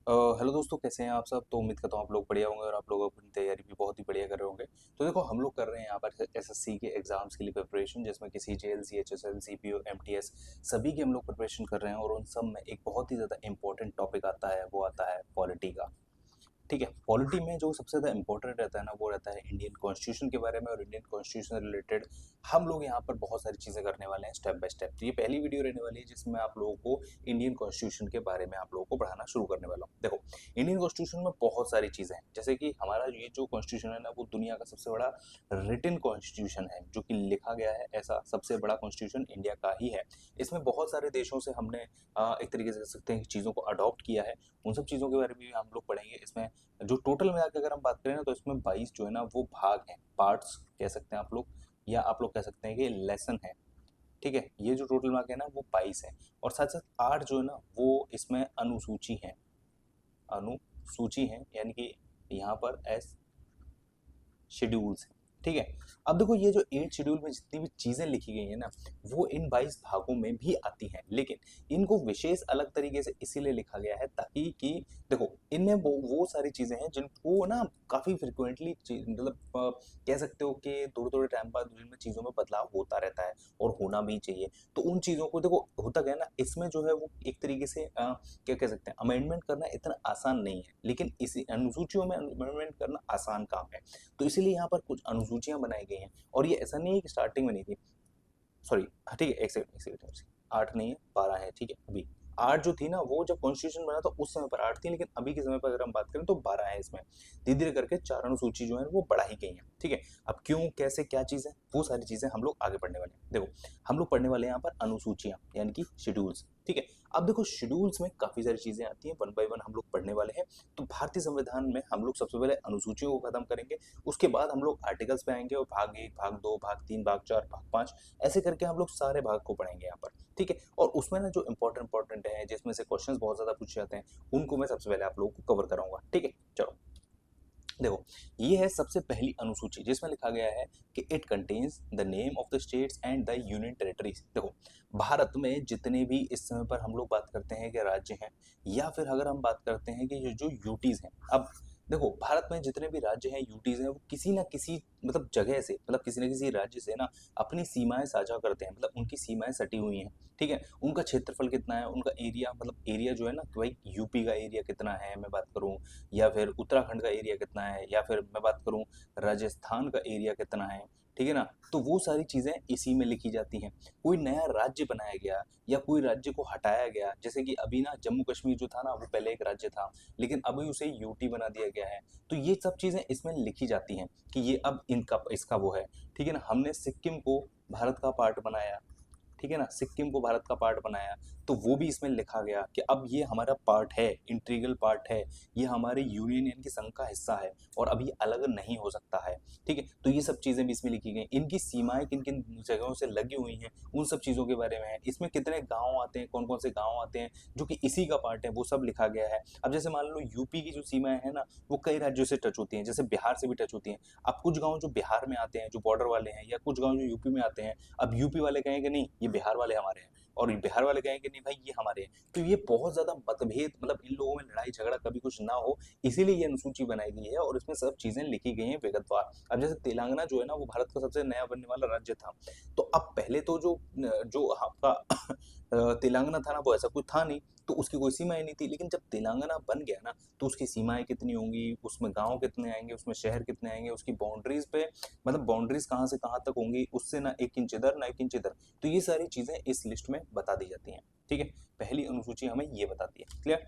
Hello दोस्तों, कैसे हैं आप सब। तो उम्मीद करता हूँ आप लोग बढ़िया होंगे और आप लोग अपनी तैयारी भी बहुत ही बढ़िया कर रहे होंगे। तो देखो, हम लोग कर रहे हैं यहाँ पर एसएससी के एग्जाम्स के लिए प्रिपरेशन, जिसमें कि सीजीएल, सीएचएसएल, सीपीओ, एमटीएस सभी की हम लोग प्रिपरेशन कर रहे हैं। और उन सब में एक बहुत ही ज़्यादा इंपॉर्टेंट टॉपिक आता है, वो आता है पॉलिटी का। ठीक है, पॉलिटी में जो सबसे ज़्यादा इंपॉर्टेंट रहता है ना, वो रहता है इंडियन कॉन्स्टिट्यूशन के बारे में। और इंडियन कॉन्स्टिट्यूशन रिलेटेड हम लोग यहाँ पर बहुत सारी चीज़ें करने वाले हैं स्टेप बाय स्टेप। तो ये पहली वीडियो रहने वाली है जिसमें आप लोगों को इंडियन कॉन्स्टिट्यूशन के बारे में आप लोगों को पढ़ाना शुरू करने वाला हूँ। देखो, इंडियन कॉन्स्टिट्यूशन में बहुत सारी चीज़ें हैं, जैसे कि हमारा ये जो कॉन्स्टिट्यूशन है ना, वो दुनिया का सबसे बड़ा रिटन कॉन्स्टिट्यूशन है, जो कि लिखा गया है। ऐसा सबसे बड़ा कॉन्स्टिट्यूशन इंडिया का ही है। इसमें बहुत सारे देशों से हमने एक तरीके से कह सकते हैं कि चीज़ों को अडॉप्ट किया है। उन सब चीज़ों के बारे में भी हम लोग पढ़ेंगे। इसमें जो टोटल मिला के अगर हम बात करें ना, तो इसमें 22 जो है ना, वो भाग हैं, पार्ट्स कह सकते हैं आप लोग, या आप लोग कह सकते हैं कि लेसन है। ठीक है, ये जो टोटल मार्क है ना, वो 22 है। और साथ साथ 8 जो है ना, वो इसमें अनुसूची है। अनुसूची है यानी कि यहाँ पर एस शेड्यूल्स हैं। ठीक है, अब देखो, ये जो 8 शेड्यूल में जितनी भी चीज़ें लिखी गई हैं ना, वो इन 22 भागों में भी आती हैं। लेकिन इनको विशेष अलग तरीके से इसीलिए लिखा गया है ताकि कि देखो, इनमें वो सारी चीज़ें हैं जिनको ना काफ़ी फ्रिक्वेंटली मतलब कह सकते हो कि थोड़े-थोड़े टाइम बाद इनमें चीज़ों में बदलाव होता रहता है, और होना भी चाहिए। तो उन चीज़ों को देखो, होता क्या है ना, इसमें जो है वो एक तरीके से क्या कह सकते हैं, अमेंडमेंट करना इतना आसान नहीं है, लेकिन इसी अनुसूचियों में अमेंडमेंट करना आसान काम है। तो इसीलिए यहाँ पर कुछ अनुसूचियां बनाई गई हैं। और ये ऐसा नहीं है कि स्टार्टिंग में नहीं थी, सॉरी। हाँ, ठीक है, एक सेकंड, 8 नहीं है, 12 है। ठीक है, अभी 8 जो थी ना, वो जब कॉन्स्टिट्यूशन बना था उस समय पर 8 थी, लेकिन अभी के समय पर अगर हम बात करें तो 12 है। इसमें धीरे धीरे करके 4 अनुसूची जो है वो बढ़ा ही गई हैं। ठीक है, अब क्यों, कैसे, क्या चीज़ है, वो सारी चीज़ें हम लोग आगे पढ़ने वाले हैं। देखो, हम लोग पढ़ने वाले हैं यहाँ पर अनुसूचियाँ यानी कि शेड्यूल्स। ठीक है, अब देखो, शेड्यूल्स में काफ़ी सारी चीज़ें आती हैं, वन बाय वन हम लोग पढ़ने वाले हैं। तो भारतीय संविधान में हम लोग सबसे पहले अनुसूचियों को खत्म करेंगे। उसके बाद हम लोग आर्टिकल्स पे आएंगे, और भाग 1, भाग 2, भाग 3, भाग 4, भाग 5, ऐसे करके हम लोग सारे भाग को पढ़ेंगे यहाँ पर। ठीक है, और उसमें ना जो इंपॉर्टेंट है, जिसमें से क्वेश्चंस बहुत ज्यादा पूछे जाते हैं, उनको मैं सबसे पहले आप लोगों को कवर कराऊंगा। ठीक है, चलो देखो, ये है सबसे पहली अनुसूची, जिसमें लिखा गया है कि it contains the name of the states and the union territories. देखो, भारत में जितने भी इस समय पर हम लोग बात करते हैं कि राज्य हैं, या फिर अगर हम बात करते हैं कि जो यूटीज हैं। अब देखो, भारत में जितने भी राज्य हैं, यूटीज हैं, वो किसी ना किसी मतलब जगह से, मतलब किसी ना किसी राज्य से ना अपनी सीमाएं साझा करते हैं, मतलब उनकी सीमाएं सटी हुई हैं। ठीक है, उनका क्षेत्रफल कितना है, उनका एरिया, मतलब एरिया जो है ना, कि भाई यूपी का एरिया कितना है मैं बात करूं, या फिर उत्तराखंड का एरिया कितना है, या फिर मैं बात करूं राजस्थान का एरिया कितना है। ठीक है ना, तो वो सारी चीज़ें इसी में लिखी जाती हैं। कोई नया राज्य बनाया गया, या कोई राज्य को हटाया गया, जैसे कि अभी ना जम्मू कश्मीर जो था ना, वो पहले एक राज्य था, लेकिन अभी उसे यूटी बना दिया गया है। तो ये सब चीज़ें इसमें लिखी जाती हैं कि ये अब इनका इसका वो है। ठीक है ना, हमने सिक्किम को भारत का पार्ट बनाया। ठीक है ना, सिक्किम को भारत का पार्ट बनाया, तो वो भी इसमें लिखा गया कि अब ये हमारा पार्ट है, इंटीग्रल पार्ट है, ये हमारे यूनियन यानी कि संघ का हिस्सा है, और अब ये अलग नहीं हो सकता है। ठीक है, तो ये सब चीज़ें भी इसमें लिखी गई, इनकी सीमाएं किन किन जगहों से लगी हुई हैं, उन सब चीज़ों के बारे में है। इसमें कितने गाँव आते हैं, कौन कौन से गाँव आते हैं जो कि इसी का पार्ट है, वो सब लिखा गया है। अब जैसे मान लो, यूपी की जो सीमाएं हैं ना, वो कई राज्यों से टच होती हैं, जैसे बिहार से भी टच होती हैं। अब कुछ गाँव जो बिहार में आते हैं, जो बॉर्डर वाले हैं, या कुछ गाँव जो यूपी में आते हैं, अब यूपी वाले कहेंगे नहीं, ये बिहार वाले हमारे हैं, और बिहार वाले कहेंगे नहीं भाई, ये हमारे हैं। तो ये बहुत ज्यादा मतभेद, मतलब इन लोगों में लड़ाई झगड़ा कभी कुछ ना हो, इसीलिए ये अनुसूची बनाई गई है, और इसमें सब चीजें लिखी गई हैं विगतवार। अब जैसे तेलंगाना जो है ना, वो भारत का सबसे नया बनने वाला राज्य था। तो अब पहले तो जो जो आपका तेलंगाना था ना, वो ऐसा कुछ था नहीं, तो उसकी कोई सीमाएं नहीं थी। लेकिन जब तेलंगाना बन गया ना, तो उसकी सीमाएं कितनी होंगी, उसमें गांव कितने आएंगे, उसमें शहर कितने आएंगे, उसकी बाउंड्रीज पे, मतलब बाउंड्रीज कहाँ से कहाँ तक होंगी, उससे ना 1 इंच इधर ना 1 इंच इधर। तो ये सारी चीजें इस लिस्ट में बता दी जाती हैं। ठीक है, पहली अनुसूची हमें ये बताती है, क्लियर।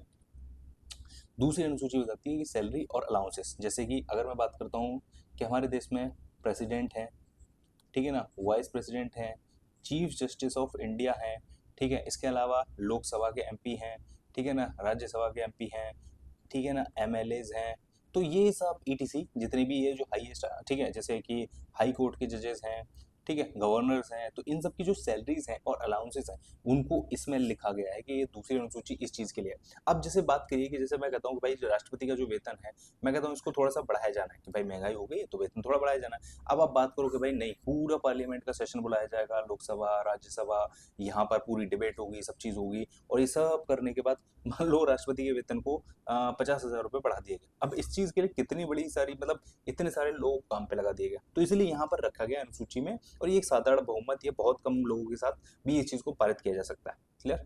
दूसरी अनुसूची बताती है कि सैलरी और अलाउंसेस, जैसे कि अगर मैं बात करता हूँ कि हमारे देश में प्रेसिडेंट है, ठीक है ना, वाइस प्रेसिडेंट हैं, चीफ जस्टिस ऑफ इंडिया हैं। ठीक है, इसके अलावा लोकसभा के एमपी हैं, ठीक है ना, राज्यसभा के एमपी हैं, ठीक है ना, एमएलएज हैं। तो ये सब ईटीसी जितने भी ये जो हाईएस्ट, ठीक है, जैसे कि हाई कोर्ट के जजेस हैं, ठीक है, गवर्नर्स हैं, तो इन सब की जो सैलरीज हैं और अलाउंसेस हैं उनको इसमें लिखा गया है कि ये दूसरी अनुसूची इस चीज़ के लिए है। अब जैसे बात करिए कि जैसे मैं कहता हूँ कि भाई जो राष्ट्रपति का जो वेतन है, मैं कहता हूँ इसको थोड़ा सा बढ़ाया जाना है कि भाई महंगाई हो गई है तो वेतन थोड़ा बढ़ाया जाना है। अब आप बात करो कि भाई नहीं, पूरा पार्लियामेंट का सेशन बुलाया जाएगा, लोकसभा राज्यसभा, यहाँ पर पूरी डिबेट होगी, सब चीज़ होगी, और ये सब करने के बाद मान लो राष्ट्रपति के वेतन को 50,000 रुपये बढ़ा दिया गया। अब इस चीज़ के लिए कितनी बड़ी सारी मतलब इतने सारे लोग काम पे लगा दिए गए, तो इसलिए यहाँ पर रखा गया अनुसूची में, और ये एक साधारण बहुमत या बहुत कम लोगों के साथ भी इस चीज़ को पारित किया जा सकता है। क्लियर।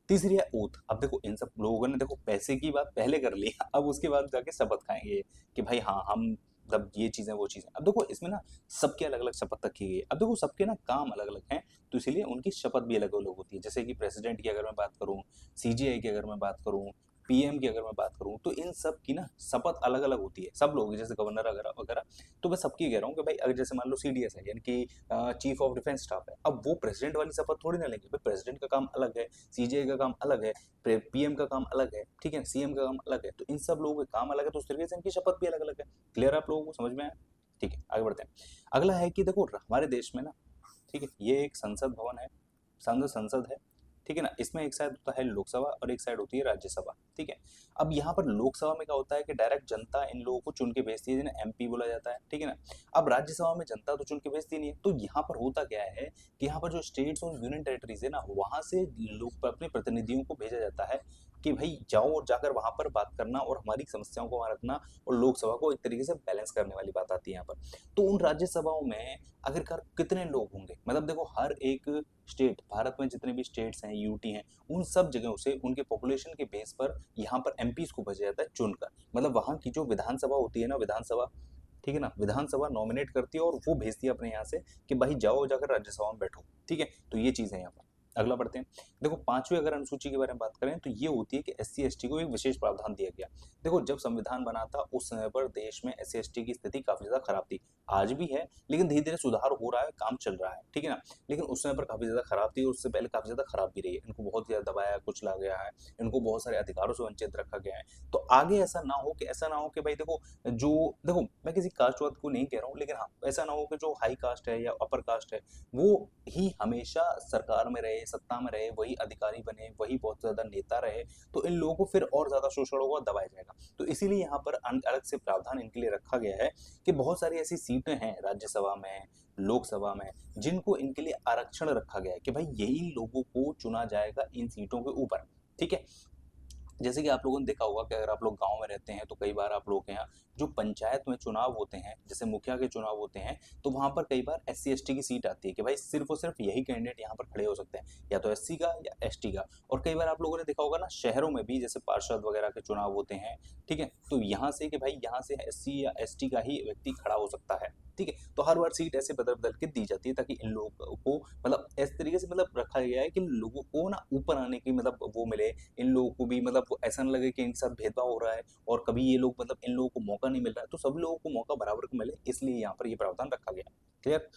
तीसरी है ओथ। अब देखो इन सब लोगों ने देखो पैसे की बात पहले कर ली, अब उसके बाद जाके शपथ खाएंगे कि भाई हाँ हम मतलब ये चीज़ें वो चीज़ें। अब देखो इसमें ना सबके अलग अलग शपथ रखी गई है। अब देखो सबके ना काम अलग अलग हैं, तो इसीलिए उनकी शपथ भी अलग अलग होती है। जैसे कि प्रेसिडेंट की अगर मैं बात करूँ, सीजीआई की अगर मैं बात करूँ, पीएम की अगर मैं बात करूँ, तो इन सब की ना शपथ अलग अलग होती है। सब लोग जैसे गवर्नर वगैरह वगैरह, तो मैं सबकी कह रहा हूँ कि भाई अगर जैसे मान लो सीडीएस है यानी कि चीफ ऑफ डिफेंस स्टाफ है, अब वो प्रेसिडेंट वाली शपथ थोड़ी ना लेंगे भाई, प्रेसिडेंट का काम अलग है, सीजीआई का काम अलग है, पीएम का काम अलग है, ठीक है, सीएम का काम अलग है, तो इन सब लोगों के काम अलग है, तो उस तरीके से इनकी शपथ भी अलग अलग है। क्लियर आप लोगों को समझ में आया? ठीक है, आगे बढ़ते हैं। अगला है कि देखो हमारे देश में ना, ठीक है, ये एक संसद भवन है, संघ संसद है, ठीक है ना, इसमें एक साइड होता है लोकसभा और एक साइड होती है राज्यसभा, ठीक है। अब यहाँ पर लोकसभा में क्या होता है कि डायरेक्ट जनता इन लोगों को चुन के भेजती है, जिन्हें एमपी बोला जाता है, ठीक है ना। अब राज्यसभा में जनता तो चुन के भेजती नहीं है, तो यहाँ पर होता क्या है कि यहाँ पर जो स्टेट्स और यूनियन टेरिटरीज है ना, वहां से लोग अपने प्रतिनिधियों को भेजा जाता है कि भाई जाओ और जाकर वहां पर बात करना और हमारी समस्याओं को वहां रखना, और लोकसभा को एक तरीके से बैलेंस करने वाली बात आती है यहाँ पर। तो उन राज्यसभाओं में आखिरकार कितने लोग होंगे, मतलब देखो हर एक स्टेट, भारत में जितने भी स्टेट्स हैं, यूटी हैं, उन सब जगहों से उनके पॉपुलेशन के बेस पर यहाँ पर एमपीज को भेजा जाता है चुनकर। मतलब वहाँ की जो विधानसभा होती है ना, विधानसभा, ठीक है ना, विधानसभा नॉमिनेट करती है और वो भेजती है अपने यहाँ से कि भाई जाओ जाकर राज्यसभा में बैठो, ठीक है। तो ये चीज़ है यहाँ पर। अगला बढ़ते हैं। देखो पांचवी अगर अनुसूची के बारे में बात करें तो ये होती है कि एससी एसटी को एक विशेष प्रावधान दिया गया। देखो जब संविधान बना था उस समय पर देश में एससी एसटी की स्थिति काफी ज्यादा खराब थी, आज भी है, लेकिन धीरे धीरे सुधार हो रहा है, काम चल रहा है, ठीक है ना। लेकिन उस समय पर काफी ज्यादा खराब थी और उससे पहले काफी ज्यादा खराब भी रही है, इनको बहुत ज्यादा दबाया कुचला गया है, इनको बहुत सारे अधिकारों से वंचित रखा गया है। तो आगे ऐसा ना हो कि भाई देखो जो, देखो मैं किसी कास्टवाद को नहीं कह रहा हूँ, लेकिन हाँ ऐसा ना हो कि जो हाई कास्ट है या अपर कास्ट है वो ही हमेशा सरकार में रहे, सत्ता में रहे, वही अधिकारी बने, वही बहुत ज्यादा नेता रहे, तो इन लोगों को फिर और ज्यादा शोषण होगा, दबाया जाएगा। तो इसीलिए यहाँ पर अलग से प्रावधान इनके लिए रखा गया है कि बहुत सारी ऐसी सीटें हैं राज्यसभा में, लोकसभा में, जिनको इनके लिए आरक्षण रखा गया है कि भाई यही लोगों को चुना जाएगा इन सीटों के ऊपर, ठीक है। जैसे कि आप लोगों ने देखा होगा कि अगर आप लोग गांव में रहते हैं तो कई बार आप लोगों के यहाँ जो पंचायत में चुनाव होते हैं, जैसे मुखिया के चुनाव होते हैं, तो वहां पर कई बार एससी एसटी की सीट आती है कि भाई सिर्फ और सिर्फ यही कैंडिडेट यहाँ पर खड़े हो सकते हैं, या तो एससी का या एसटी का। और कई बार आप लोगों ने देखा होगा ना शहरों में भी जैसे पार्षद वगैरह के चुनाव होते हैं, ठीक है, तो यहाँ से कि भाई यहाँ से एससी या एसटी का ही व्यक्ति खड़ा हो सकता है, ठीक है। तो हर बार सीट ऐसे बदल बदल के दी जाती है ताकि इन लोगों को मतलब इस तरीके से मतलब रखा गया है कि लोगों को ना ऊपर आने की मतलब वो मिले, इन लोगों को भी मतलब वो ऐसा ना लगे कि इनके साथ भेदभाव हो रहा है और कभी ये लोग मतलब इन लोगों को मौका नहीं मिल रहा है, तो सब लोगों को मौका बराबर को मिले, इसलिए यहाँ पर ये प्रावधान रखा गया। क्लियर।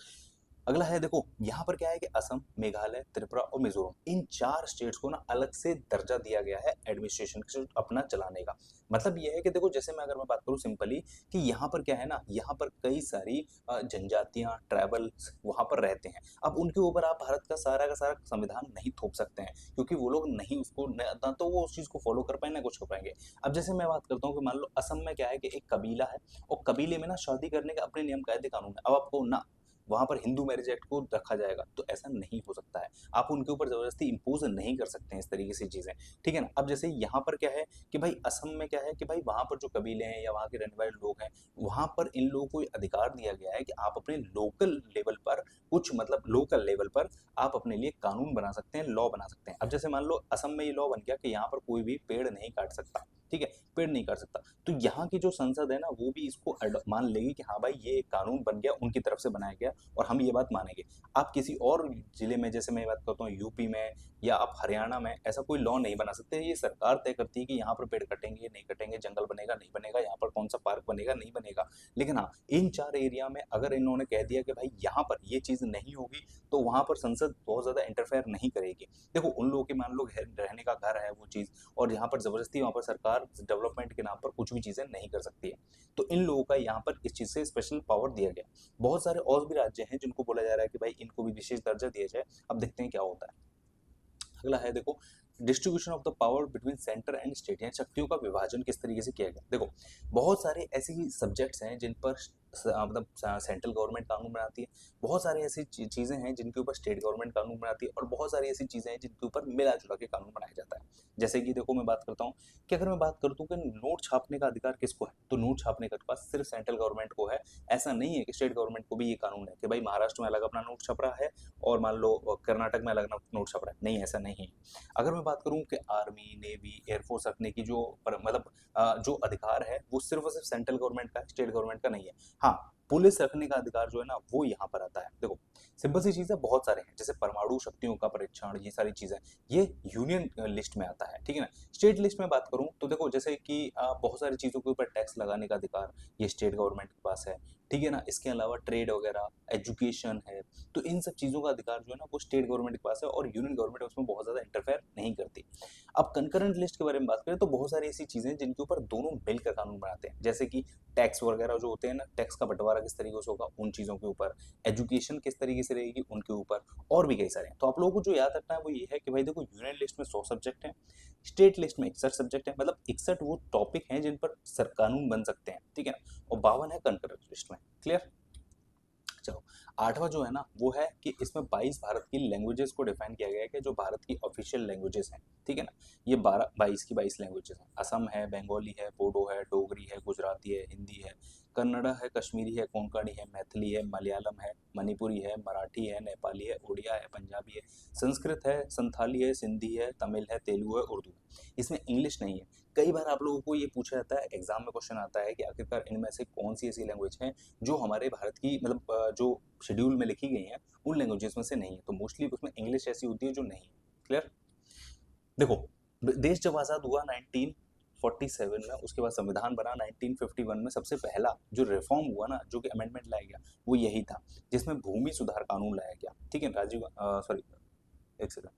अगला है देखो यहाँ पर क्या है कि असम, मेघालय, त्रिपुरा और मिजोरम, इन चार स्टेट्स को ना अलग से दर्जा दिया गया है एडमिनिस्ट्रेशन अपना चलाने का। मतलब ये है कि देखो जैसे मैं बात करूँ सिंपली, कि यहाँ पर क्या है ना, यहाँ पर कई सारी जनजातियां, ट्राइबल्स वहां पर रहते हैं। अब उनके ऊपर आप भारत का सारा संविधान नहीं थोप सकते हैं, क्योंकि वो लोग नहीं उसको ना तो वो उस चीज को फॉलो कर पाए ना कुछ कर पाएंगे। अब जैसे मैं बात करता हूँ कि मान लो असम में क्या है कि एक कबीला है, और कबीले में ना शादी करने के अपने नियम कायदे कानून है। अब आपको ना वहां पर हिंदू मैरिज एक्ट को रखा जाएगा, तो ऐसा नहीं हो सकता है, आप उनके ऊपर जबरदस्ती इंपोज नहीं कर सकते हैं इस तरीके से चीजें, ठीक है ना। अब जैसे यहाँ पर क्या है कि भाई असम में क्या है कि भाई वहां पर जो कबीले हैं या वहां के रहने वाले लोग हैं, वहां पर इन लोगों को अधिकार दिया गया है कि आप अपने लोकल लेवल पर कुछ मतलब लोकल लेवल पर आप अपने लिए कानून बना सकते हैं, लॉ बना सकते हैं। अब जैसे मान लो असम में ये लॉ बन गया कि यहाँ पर कोई भी पेड़ नहीं काट सकता, ठीक है, पेड़ नहीं काट सकता, तो यहाँ की जो संसद है ना वो भी इसको मान लेगी कि हाँ भाई ये एक कानून बन गया, उनकी तरफ से बनाया गया और हम ये बात मानेंगे। आप किसी और जिले में, जैसे मैं बात करता हूँ यूपी में या आप हरियाणा में, ऐसा कोई लॉ नहीं बना सकते, ये सरकार तय करती है कि यहाँ पर पेड़ कटेंगे नहीं कटेंगे, जंगल बनेगा नहीं बनेगा, यहाँ पर कौन सा पार्क बनेगा नहीं बनेगा। लेकिन हाँ इन चार एरिया में अगर इन्होंने कह दिया कि भाई यहाँ पर ये चीज नहीं होगी, तो वहां पर संसद बहुत ज्यादा इंटरफेयर नहीं करेगी। देखो उन लोगों के मान लो रहने का घर है वो चीज, और यहाँ पर जबरदस्ती वहां पर सरकार सरकार डेवलपमेंट के नाम पर कुछ भी चीजें नहीं कर सकती है। तो इन लोगों का यहाँ पर इस चीज से स्पेशल पावर दिया गया। बहुत सारे और भी राज्य हैं जिनको बोला जा रहा है कि भाई इनको भी विशेष दर्जा दिया जाए। अब देखते हैं क्या होता है। अगला है देखो, distribution of the power between centre and state, यानी शक्तियों का विभाजन किस तरीके से किया गया। देखो बहुत सारे ऐसी सब्जेक्ट्स हैं जिन पर मतलब सेंट्रल गवर्नमेंट कानून बनाती है, बहुत सारी ऐसी चीजें हैं जिनके ऊपर स्टेट गवर्नमेंट कानून बनाती है, और बहुत सारी ऐसी चीजें हैं जिनके ऊपर मिला जुला के कानून बनाया जाता है। जैसे कि देखो मैं बात करता हूँ कि अगर मैं बात करूँ कि नोट छापने का अधिकार किसको है, तो नोट छापने का पास सिर्फ सेंट्रल गवर्नमेंट को है। ऐसा नहीं है कि स्टेट गवर्नमेंट को भी ये कानून है कि भाई महाराष्ट्र में अलग अपना नोट छप रहा है और मान लो कर्नाटक में अलग नोट छप रहा है, नहीं ऐसा नहीं है। अगर मैं बात करूं कि आर्मी नेवी एयरफोर्स रखने की जो मतलब जो अधिकार है वो सिर्फ और सिर्फ सेंट्रल गवर्नमेंट का है, स्टेट गवर्नमेंट का नहीं है। हाँ, पुलिस रखने का अधिकार जो है ना वो यहाँ पर आता है। देखो सिंपल सी चीज है, बहुत सारे हैं जैसे परमाणु शक्तियों का परीक्षण, ये सारी चीजें ये यूनियन लिस्ट में आता है, ठीक है ना। स्टेट लिस्ट में बात करूं तो देखो जैसे कि बहुत सारी चीजों के ऊपर टैक्स लगाने का अधिकार ये स्टेट गवर्नमेंट के पास है, ठीक है ना। इसके अलावा ट्रेड वगैरह एजुकेशन है, तो इन सब चीज़ों का अधिकार जो है ना वो स्टेट गवर्नमेंट के पास है और यूनियन गवर्नमेंट उसमें बहुत ज़्यादा इंटरफेयर नहीं करती। अब कंकरेंट लिस्ट के बारे में बात करें तो बहुत सारी ऐसी चीज़ें हैं जिनके ऊपर दोनों मिलकर कानून बनाते हैं, जैसे कि टैक्स वगैरह जो होते हैं ना, टैक्स का बंटवारा किस तरीके से होगा उन चीज़ों के ऊपर, एजुकेशन किस तरीके से रहेगी उनके ऊपर, और भी कई सारे हैं। तो आप लोगों को जो याद रखना है वो ये है कि भाई देखो यूनियन लिस्ट में 100 सब्जेक्ट हैं, स्टेट लिस्ट में 61 सब्जेक्ट हैं, मतलब 61 वो टॉपिक हैं जिन पर सर कानून बन सकते हैं, ठीक है ना, और 52 है कंकरेंट लिस्ट में। क्लियर। चलो आठवां जो है ना वो है कि इसमें 22 भारत की लैंग्वेजेस को डिफाइन किया गया है कि जो भारत की ऑफिशियल लैंग्वेजेस हैं, ठीक है ना। ये 22 लैंग्वेजेस हैं, असम है, बंगाली है, बोडो है, डोगरी है, गुजराती है, हिंदी है, कन्नड़ा है, कश्मीरी है, कोंकणी है, मैथिली है, मलयालम है, मणिपुरी है, मराठी है, नेपाली है, उड़िया है, पंजाबी है, संस्कृत है, संथाली है, सिंधी है, तमिल है, तेलुगु है, उर्दू है। इसमें इंग्लिश नहीं है। कई बार आप लोगों को ये पूछा जाता है, एग्जाम में क्वेश्चन आता है कि आखिरकार इनमें से कौन सी ऐसी लैंग्वेज है जो हमारे भारत की मतलब जो शेड्यूल में लिखी गई हैं उन लैंग्वेजेस में से नहीं है, तो मोस्टली उसमें इंग्लिश ऐसी होती है जो नहीं है। क्लियर। देखो देश जब आज़ाद हुआ 1947 में, उसके बाद संविधान बना 1951 में, सबसे पहला जो रिफॉर्म हुआ ना, जो कि अमेंडमेंट लाया गया वो यही था, जिसमें भूमि सुधार कानून लाया गया, ठीक है। राजीव सॉरी एक सेकंड,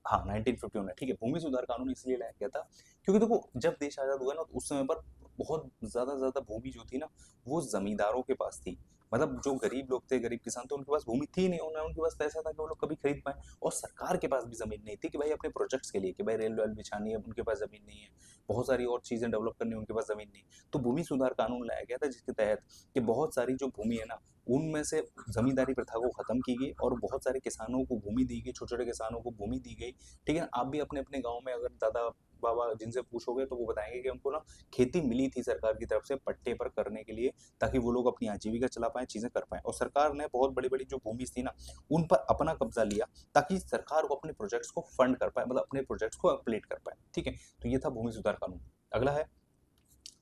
हाँ 1951 में, ठीक है। भूमि सुधार कानून इसलिए लाया गया था क्योंकि देखो जब देश आज़ाद हुआ ना तो उस समय पर बहुत ज़्यादा भूमि जो थी ना वो जमींदारों के पास थी। मतलब जो गरीब लोग थे, गरीब किसान थे, उनके पास भूमि थी नहीं, उनके पास पैसा था कि वो लोग कभी खरीद पाए, और सरकार के पास भी ज़मीन नहीं थी कि भाई अपने प्रोजेक्ट्स के लिए कि भाई रेल वेल बिछानी है, उनके पास ज़मीन नहीं है, बहुत सारी और चीज़ें डेवलप करनी है, उनके पास ज़मीन नहीं। तो भूमि सुधार कानून लाया गया था जिसके तहत कि बहुत सारी जो भूमि है ना उनमें से जमींदारी प्रथा को खत्म की गई और बहुत सारे किसानों को भूमि दी गई, छोटे छोटे किसानों को भूमि दी गई, ठीक है। आप भी अपने अपने गांव में अगर दादा बाबा जिनसे पूछोगे तो वो बताएंगे कि हमको ना खेती मिली थी सरकार की तरफ से पट्टे पर करने के लिए, ताकि वो लोग अपनी आजीविका चला पाएं, चीजें कर पाएं, और सरकार ने बहुत बड़ी बड़ी जो भूमि थी ना उन पर अपना कब्जा लिया ताकि सरकार को अपने प्रोजेक्ट्स को फंड कर पाए, मतलब अपने प्रोजेक्ट्स को अपलेट कर पाए, ठीक है। तो ये था भूमि सुधार कानून। अगला है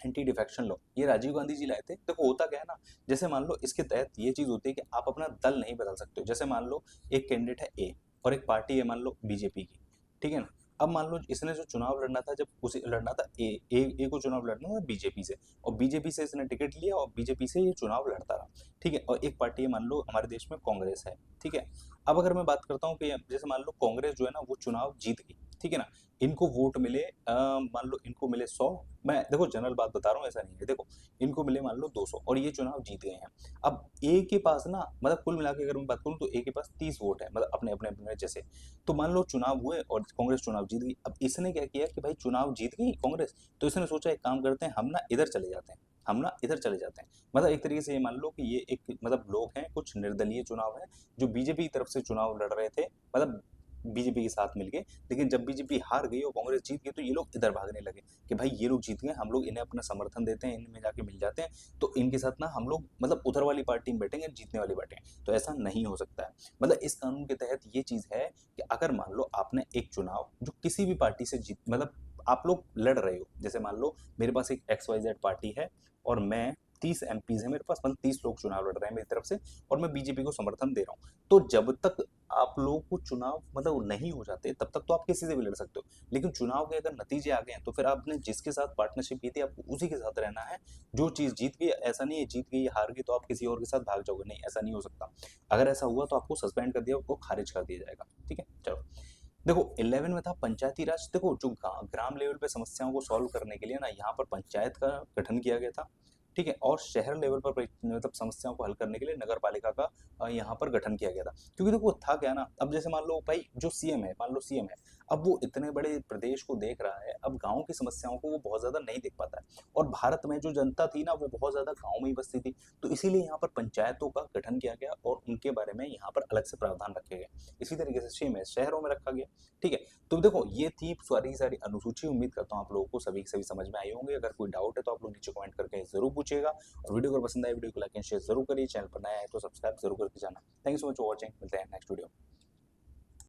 एंटी डिफेक्शन लॉ, ये राजीव गांधी जी लाए थे। देखो होता क्या है ना, जैसे मान लो इसके तहत ये चीज होती है कि आप अपना दल नहीं बदल सकते हो। जैसे मान लो एक कैंडिडेट है ए और एक पार्टी है मान लो बीजेपी की, ठीक है ना। अब मान लो इसने जो चुनाव लड़ना था, जब उसे लड़ना था ए को चुनाव लड़ना था बीजेपी से, और बीजेपी से इसने टिकट लिया और बीजेपी से ये चुनाव लड़ता रहा, ठीक है। और एक पार्टी है मान लो हमारे देश में कांग्रेस है, ठीक है। अब अगर मैं बात करता हूँ कि जैसे मान लो कांग्रेस जो है ना वो चुनाव जीत गई, ठीक है ना, इनको वोट मिले मान लो इनको मिले 100, मैं देखो जनरल बात बता रहा हूँ, ऐसा नहीं है। देखो इनको मिले मान लो 200 और ये चुनाव जीत गए हैं। अब ए के पास ना मतलब कुल मिला के अगर मैं बात करूँ तो ए के पास 30 वोट है, मतलब अपने अपने अपने जैसे। तो मान लो चुनाव हुए और कांग्रेस चुनाव जीत गई। अब इसने क्या किया कि भाई चुनाव जीत गई कांग्रेस, तो इसने सोचा एक काम करते हैं, हम ना इधर चले जाते हैं, हम ना इधर चले जाते हैं। मतलब एक तरीके से ये मान लो कि ये एक मतलब लोग हैं, कुछ निर्दलीय चुनाव है जो बीजेपी की तरफ से चुनाव लड़ रहे थे, मतलब बीजेपी के साथ मिलके। लेकिन जब बीजेपी हार गई और कांग्रेस जीत गई तो ये लोग इधर भागने लगे कि भाई ये लोग जीत गए, हम लोग इन्हें अपना समर्थन देते हैं, इनमें जाके मिल जाते हैं, तो इनके साथ ना हम लोग मतलब उधर वाली पार्टी में बैठेंगे, जीतने वाली बैठेंगे। तो ऐसा नहीं हो सकता है। मतलब इस कानून के तहत ये चीज है कि अगर मान लो आपने एक चुनाव जो किसी भी पार्टी से जीत मतलब आप लोग लड़ रहे हो, जैसे मान लो मेरे पास एक XYZ पार्टी है और मैं 30 MPs है मेरे पास, मतलब 30 लोग चुनाव लड़ रहे हैं मेरी तरफ से और मैं बीजेपी को समर्थन दे रहा हूँ, तो जब तक आप लोगों को चुनाव मतलब नहीं हो जाते तब तक तो आप किसी से भी लड़ सकते हो। लेकिन चुनाव के अगर नतीजे आ गए हैं तो फिर आपने जिसके साथ पार्टनरशिप की थी आपको उसी के साथ रहना है। जो चीज जीत गई, ऐसा नहीं है जीत गई हार गई तो आप किसी और के साथ भाग जाओगे, नहीं ऐसा नहीं हो सकता। अगर ऐसा हुआ तो आपको सस्पेंड कर दिया, आपको खारिज कर दिया जाएगा, ठीक है। चलो देखो 11 में था पंचायती राज। देखो जो ग्राम लेवल पे समस्याओं को सॉल्व करने के लिए ना यहाँ पर पंचायत का गठन किया गया था, ठीक है। और शहर लेवल पर मतलब समस्याओं को हल करने के लिए नगर पालिका का यहाँ पर गठन किया गया था। क्योंकि देखो था क्या ना, अब जैसे मान लो भाई जो सीएम है, मान लो सीएम है, अब वो इतने बड़े प्रदेश को देख रहा है, अब गाँव की समस्याओं को वो बहुत ज्यादा नहीं देख पाता है। और भारत में जो जनता थी ना वो बहुत ज्यादा गाँव में ही बसती थी। तो इसीलिए यहाँ पर पंचायतों का गठन किया गया और उनके बारे में यहाँ पर अलग से प्रावधान रखे गए। इसी तरीके से सेम है शहरों में रखा गया, ठीक है। तो देखो ये थी सारी सारी अनुसूची। उम्मीद करता हूँ आप लोगों को सभी सभी समझ में आई होंगे। अगर कोई डाउट है तो आप लोग नीचे कमेंट करके जरूर पूछिएगा। और वीडियो अगर पसंद आए वीडियो को लाइक एंड शेयर जरूर करिए। चैनल पर नया है तो सब्सक्राइब जरूर करके जाना। Thank you so much for watching. मिलते हैं नेक्स्ट वीडियो।